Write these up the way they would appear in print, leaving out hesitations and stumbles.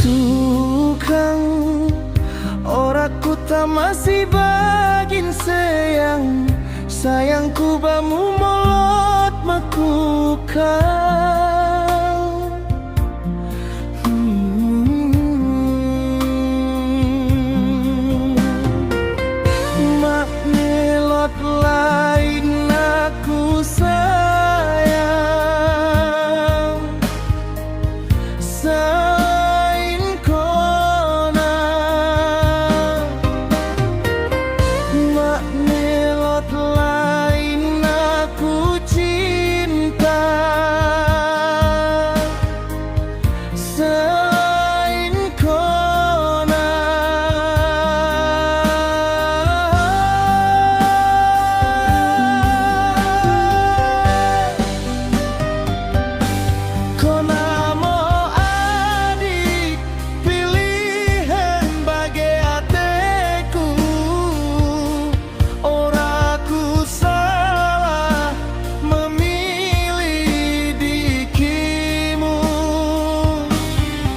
Tukang ora ku tak masih bagin sayang, sayangku bamu molot makukang. Mak melot lain aku sayang, sain kona. Mak melot lain aku cinta, sain kona. Kona mo adik pilihan bagai hatiku, ora ku salah memilih dikimu.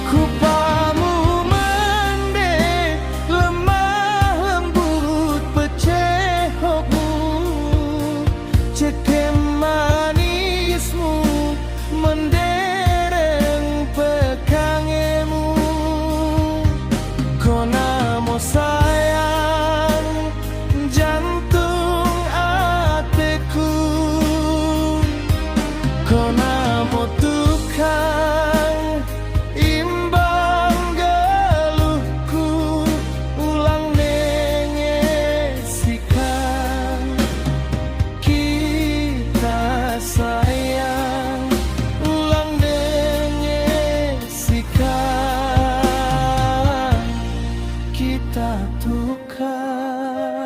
Kupamu mende lemah lembut pecehokmu, cekem manismu mendereng pekangemu. Kona mo sayang jantung hatiku, kona mo tukang imbang geluhku, ulang menyesikan kita sayang, ulang menyesikan kita tukar.